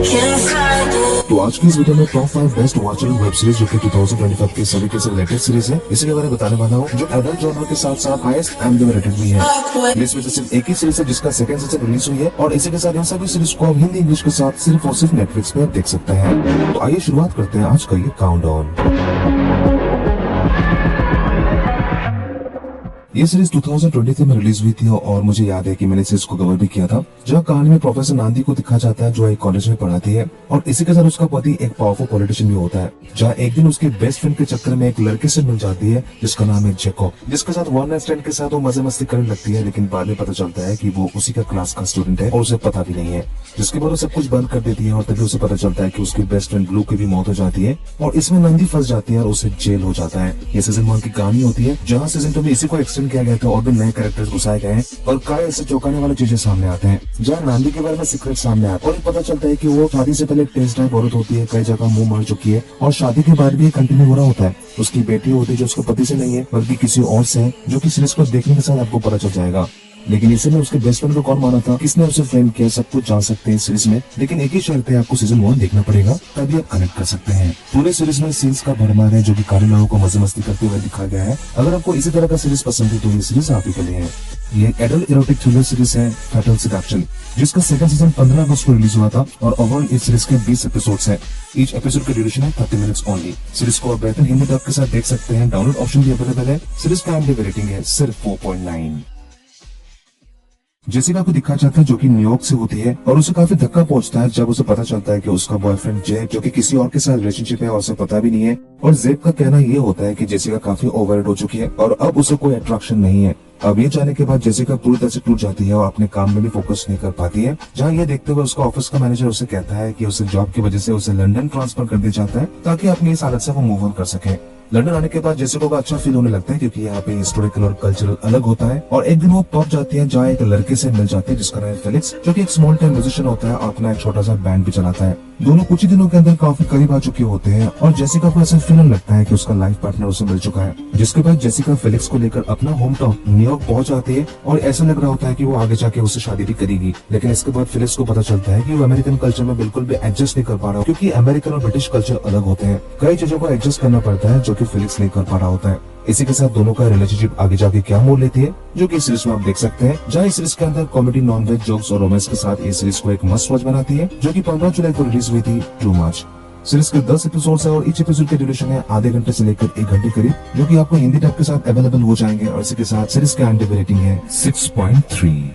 तो आज की इस वीडियो में top 5 best watchable web series जो कि 2025 की सभी के सब लेटेस्ट सीरीज है, इसी के बारे में बताने वाला हूँ, जो एडल्ट जॉनर के साथ साथ हाईएस्ट IMDb रेटेड भी है। इसमें से सिर्फ एक ही सीरीज है जिसका सेकंड सीजन रिलीज हुई है और इसी के साथ इन सभी सीरीज को आप हिंदी इंग्लिश के साथ सिर्फ और सिर्फ नेटफ्लिक्स पे देख सकते हैं। तो आइए शुरुआत करते हैं आज का ये काउंटडाउन। ये सीरीज 2023 में रिलीज हुई थी और मुझे याद है कि मैंने इस को कवर भी किया था, जहाँ कहानी में प्रोफेसर नांदी को दिखाया जाता है जो एक कॉलेज में पढ़ाती है और इसी के साथ उसका पति एक पावरफुल पॉलिटिशियन भी होता है, जहाँ एक दिन उसकी बेस्ट फ्रेंड के चक्कर में एक लड़के से मिल जाती है जिसका नाम है जैकब, जिसके साथ वन नाइट स्टैंड के साथ वो मजे मस्ती करने लगती है, लेकिन बाद में पता चलता है कि वो उसी का क्लास का स्टूडेंट है और उसे पता भी नहीं है, जिसके बाद वो सब कुछ बंद कर देती है और तभी उसे पता चलता है कि उसकी बेस्ट फ्रेंड ब्लू की भी मौत हो जाती है और इसमें नंदी फंस जाती है और उसे जेल हो जाता है। ये सीजन 1 की कहानी होती है, जहाँ सीजन 2 में इसी को एक्सटेंड किया गया था और भी नए कैरेक्टर्स घुसाए गए हैं और कई ऐसे चौंकाने वाली चीजें सामने आते हैं, जहाँ नांदी के बारे में सीक्रेट सामने आता है और पता चलता है कि वो शादी से पहले टेस्ट ड्राइव औरत होती है, कई जगह मुंह मर चुकी है और शादी के बाद भी कंटिन्यू हो रहा होता है। उसकी बेटी होती है जो उसके पति से नहीं है बल्कि किसी और से है, जो कि सीरीज को देखने के साथ आपको पता चल जाएगा। लेकिन इसे में उसके बेस्ट फ्रेंड को कौन माना था, किसने उसे फ्रेंड किया, सब कुछ जान सकते हैं सीरीज में, लेकिन एक ही शर्त है, आपको सीजन 1 देखना पड़ेगा तभी आप कनेक्ट कर सकते हैं। पूरे सीरीज में सीन्स का भरमार है जो कि काले लोगों को मजे मस्ती करते हुए दिखाया गया है। अगर आपको इसी तरह का सीरीज पसंद है तो ये सीरीज आप ही के लिए है। ये एडल्ट इरोटिक थ्रिलर सीरीज है फैटल सेडक्शन, जिसका सेकंड सीजन 15 अगस्त को रिलीज हुआ था और ओवरऑल इस सीरीज के 20 एपिसोड्स हैं। ईच एपिसोड की ड्यूरेशन है 30 मिनट्स ओनली। सीरीज को आप बेहतर हिंदी डब के साथ देख सकते हैं, डाउनलोड ऑप्शन भी अवेलेबल है। सीरीज का IMDb रेटिंग है सिर्फ 4.9। जेसिका को दिखाया जाता है जो कि न्यूयॉर्क से होती है और उसे काफी धक्का पहुंचता है जब उसे पता चलता है कि उसका बॉयफ्रेंड जेब जो कि किसी और के साथ रिलेशनशिप है और उसे पता भी नहीं है, और जेब का कहना ये होता है कि जेसिका काफी ओवररेट हो चुकी है और अब उसे कोई अट्रैक्शन नहीं है। अब ये जाने के बाद जेसिका पूरी तरह से टूट जाती है और अपने काम में भी फोकस नहीं कर पाती है, जहाँ ये देखते हुए उसका ऑफिस का मैनेजर उसे कहता है कि उसे जॉब की वजह से उसे लंदन ट्रांसफर कर दिया जाता है ताकि अपनी इस हालत से वो मूव ऑन कर सके। लंदन आने के बाद जेसिका को अच्छा फील होने लगता है क्योंकि यहाँ पे हिस्टोरिकल और कल्चरल अलग होता है, और एक दिन वो पब जाती है जहाँ एक लड़के से मिल जाती है जिसका नाम है फेलिक्स, जो कि एक स्मॉल टाइम म्यूजिशियन होता है और अपना एक छोटा सा बैंड भी चलाता है। दोनों कुछ ही दिनों के अंदर काफी करीब आ चुके होते हैं और जेसिका को ऐसा फील लगता है कि उसका लाइफ पार्टनर उसे मिल चुका है, जिसके बाद जेसिका फेलिक्स को लेकर अपना होम टाउन न्यूयॉर्क पहुंच जाती है और ऐसा लग रहा होता है कि वो आगे जाके उससे शादी भी करेगी। लेकिन इसके बाद फेलिक्स को पता चलता है कि वो अमेरिकन कल्चर में बिल्कुल भी एडजस्ट नहीं कर पा रहा, क्योंकि अमेरिकन और ब्रिटिश कल्चर अलग होते हैं। कई चीजों को एडजस्ट करना पड़ता है जो कि फेलिक्स नहीं कर पा रहा होता है। इसी के साथ दोनों का रिलेशनशिप आगे जाके क्या मोड़ लेती है, जो कि इस सीरीज में आप देख सकते हैं, जहाँ इस सीरीज के अंदर कॉमेडी, नॉनवेज जोक्स और रोमांस के साथ इस सीरीज को एक मस्ट वॉच बनाती है, जो कि 15 जुलाई को रिलीज हुई थी टू मार्च। सीरीज के 10 एपिसोड्स है और ईच एपिसोड की ड्यूरेशन है आधे घंटे से लेकर 1 घंटे करीब, जो कि आपको हिंदी डब के साथ अवेलेबल हो जाएंगे और इसी के साथ सीरीज का IMDb रेटिंग है 6.3।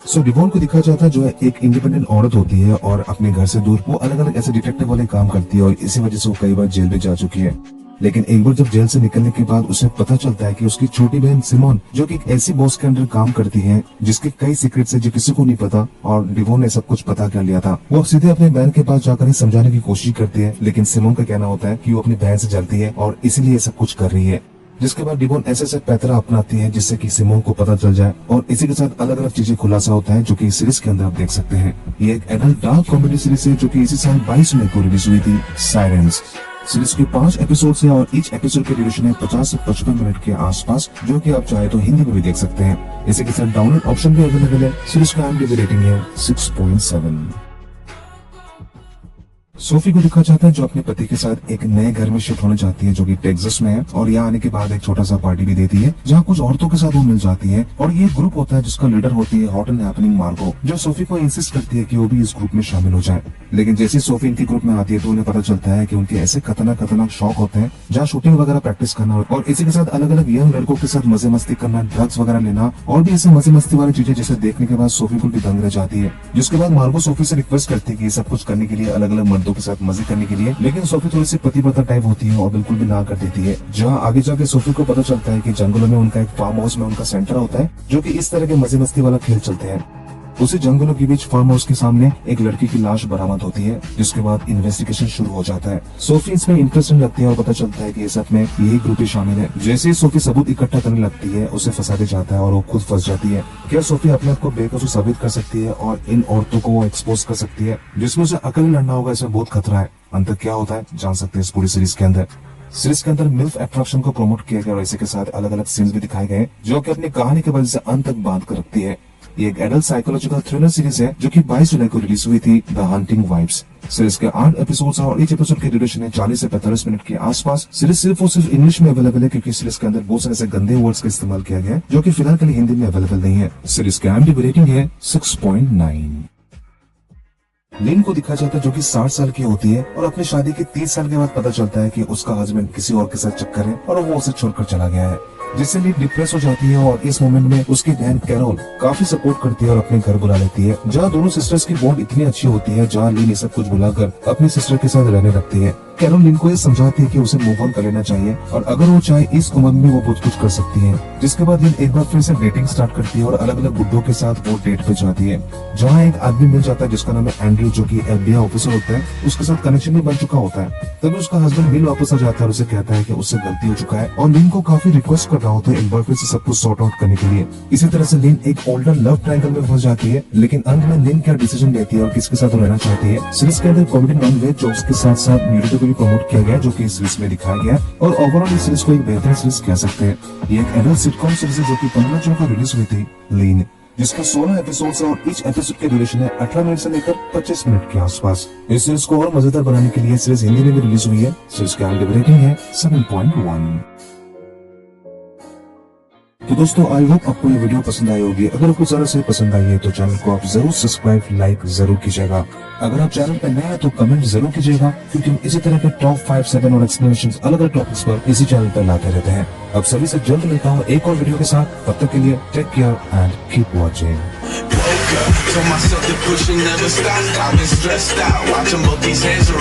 सो डिवोन को दिखाया जाता है जो है एक इंडिपेंडेंट औरत होती है और अपने घर से दूर वो अलग अलग ऐसे डिटेक्टिव वाले काम करती है और इसी वजह से वो कई बार जेल भी जा चुकी है। लेकिन एक बार जब जेल से निकलने के बाद उसे पता चलता है कि उसकी छोटी बहन सिमोन, जो कि एक ऐसी बॉस के अंडर काम करती है जिसके कई सीक्रेट्स है जो किसी को नहीं पता, और डिवोन ने सब कुछ पता कर लिया था। वो सीधे अपने बहन के पास जाकर ही समझाने की कोशिश करती है, लेकिन सिमोन का कहना होता है कि वो अपनी बहन से जलती है और इसीलिए सब कुछ कर रही है। जिसके बाद डिवोन ऐसे पैतरा अपनाती है जिससे कि सिमोन को पता चल जाए, और इसी के साथ अलग अलग चीजें खुलासा होता है, जो कि इस सीरीज के अंदर आप देख सकते हैं। ये एक एडल्ट डार्क कॉमेडी सीरीज है जो कि इसी साल 22 मई को रिलीज हुई थी, साइरेंस। सीरीज के 5 एपिसोड है और ईच एपिसोड की ड्यूरेशन है 50 से 55 मिनट के आसपास, जो कि आप चाहे तो हिंदी में भी देख सकते हैं। इसी के साथ डाउनलोड ऑप्शन भी अवेलेबल है। सीरीज का IMDb रेटिंग है 6.7। सोफी को दिखाया जाता है जो अपने पति के साथ एक नए घर में शिफ्ट होने जाती है जो कि टेक्सास में है, और यहाँ आने के बाद एक छोटा सा पार्टी भी देती है जहाँ कुछ औरतों के साथ वो मिल जाती है, और ये ग्रुप होता है जिसका लीडर होती है हॉट एंड हैपनिंग मार्गो, जो सोफी को इंसिस्ट करती है कि वो भी इस ग्रुप में शामिल हो जाए। लेकिन जैसे सोफी इनके ग्रुप में आती है तो उन्हें पता चलता है कि उनके ऐसे खतरनाक शौक होते हैं जहाँ शूटिंग वगैरह प्रैक्टिस करना और इसी के साथ अलग अलग यंग लड़कों के साथ मजे मस्ती करना, ड्रग्स वगैरह लेना और भी ऐसे मजे मस्ती वाली चीजें जिसे देखने के बाद सोफी को भी दंग रह जाती है। जिसके बाद मार्गो सोफी से रिक्वेस्ट करती है कि सब कुछ करने के लिए, अलग अलग मर्दों के साथ मजे करने के लिए, लेकिन सोफी थोड़ी सी पतिव्रता टाइप होती है और बिल्कुल भी ना कर देती है। जहाँ आगे जाके सोफी को पता चलता है कि जंगलों में उनका एक फार्म हाउस में उनका सेंटर होता है, जो कि इस तरह के मजे मस्ती वाला खेल चलते हैं। उसी जंगलों के बीच फार्म हाउस के सामने एक लड़की की लाश बरामद होती है, जिसके बाद इन्वेस्टिगेशन शुरू हो जाता है। सोफी इसमें इंटरेस्टिंग लगती है और पता चलता है कि इस सब में यही ग्रुप ही शामिल है। जैसे ही सोफी सबूत इकट्ठा करने लगती है उसे फंसाते जाता है और वो खुद फंस जाती है। क्या सोफी अपने आप को बेकसूर साबित कर सकती है और इन औरतों को वो एक्सपोज कर सकती है, जिसमें उसे अकेले लड़ना होगा, इसमें बहुत खतरा है। अंत क्या होता है जान सकते हैं इस पूरी सीरीज के अंदर। सीरीज के अंदर मिल्फ अट्रैक्शन को प्रमोट किया गया और इसी के साथ अलग अलग सीन्स भी दिखाए गए जो कि अपनी कहानी के वजह से अंत तक बांध कर रखती है। ये एक एडल्ट साइकोलॉजिकल थ्रिलर सीरीज है जो कि 22 जुलाई को रिलीज हुई थी, द हंटिंग वाइफ्स। सीरीज के 8 एपिसोड्स और ईच एपिसोड की ड्यूरेशन है 40 से 45 मिनट के आसपास। सीरीज सिर्फ और सिर्फ इंग्लिश में अवेलेबल है क्योंकि सीरीज के अंदर बहुत सारे ऐसे गंदे वर्ड्स का इस्तेमाल किया गया है जो कि फिलहाल के लिए हिंदी में अवेलेबल नहीं है। सीरीज की IMDb रेटिंग है 6.9। लिन को दिखाया जाता है जो कि 60 साल की होती है और अपनी शादी के 30 साल के बाद पता चलता है कि उसका हस्बैंड किसी और के साथ चक्कर है और वो उसे छोड़कर चला गया है, जिससे लिन डिप्रेस हो जाती है। और इस मोमेंट में उसकी बहन कैरोल काफी सपोर्ट करती है और अपने घर बुला लेती है, जहाँ दोनों सिस्टर्स की बॉन्ड इतनी अच्छी होती है, जहाँ लिन ये सब कुछ बुलाकर अपनी सिस्टर के साथ रहने लगती है। कैरोल लिन को ये समझाती है कि उसे मूव ऑन कर लेना चाहिए और अगर वो चाहे इस उम्र में वो बहुत कुछ कर सकती है। जिसके बाद लिन एक बार फिर से डेटिंग स्टार्ट करती है और अलग अलग बुड्ढों के साथ वो डेट पे जाती है, जहाँ एक आदमी मिल जाता है जिसका नाम है एंड्रयू, जो कि FBI ऑफिसर होता है। उसके साथ कनेक्शन भी बन चुका होता है। तभी उसका हस्बैंड बिल वापस आ जाता है और उसे कहता है कि उससे गलती हो चुका है और लिन को काफी रिक्वेस्ट कर रहा होता है एक बार फिर से सब कुछ सॉर्ट आउट करने के लिए। इसी तरह से लिन एक ओल्डर लव ट्रायंगल में फंस जाती है, लेकिन अंत में लिन क्या डिसीजन लेती है और किसके साथ रहना चाहती है। सीरीज के अंदर कॉमेडी नॉन वेज जोक्स के साथ साथ न्यूडिटी को भी प्रमोट किया गया जो कि इस सीरीज में दिखाया गया और ओवरऑल इस सीरीज को एक बेहतर सीरीज कह सकते हैं। ये एक एडल्ट सिटकॉम सीरीज है जो कि 15 जून को रिलीज हुई थी, लीन, जिसका 16 एपिसोड्स है और ईच एपिसोड की ड्यूरेशन है 18 मिनट से लेकर 25 मिनट के आसपास। इस सीरीज को और मजेदार बनाने के लिए सीरीज हिंदी में भी रिलीज हुई है। सीरीज की IMDb रेटिंग है 7.1। तो दोस्तों, आई होप आपको ये वीडियो पसंद आई होगी। अगर आपको ज्यादा से पसंद आई है तो चैनल को आप जरूर सब्सक्राइब, लाइक जरूर कीजिएगा। अगर आप चैनल पर नए हैं तो कमेंट जरूर कीजिएगा, क्योंकि हम इसी तरह के टॉप 5, 7 और एक्सप्लेनेशन अलग अलग टॉपिक्स पर इसी चैनल पर लाते रहते हैं। अब सभी से जल्द मिलता हूँ एक और वीडियो के साथ। तब तक के लिए take care and keep watching. Told myself to push and never stop. I've been stressed out, watching both these hands around.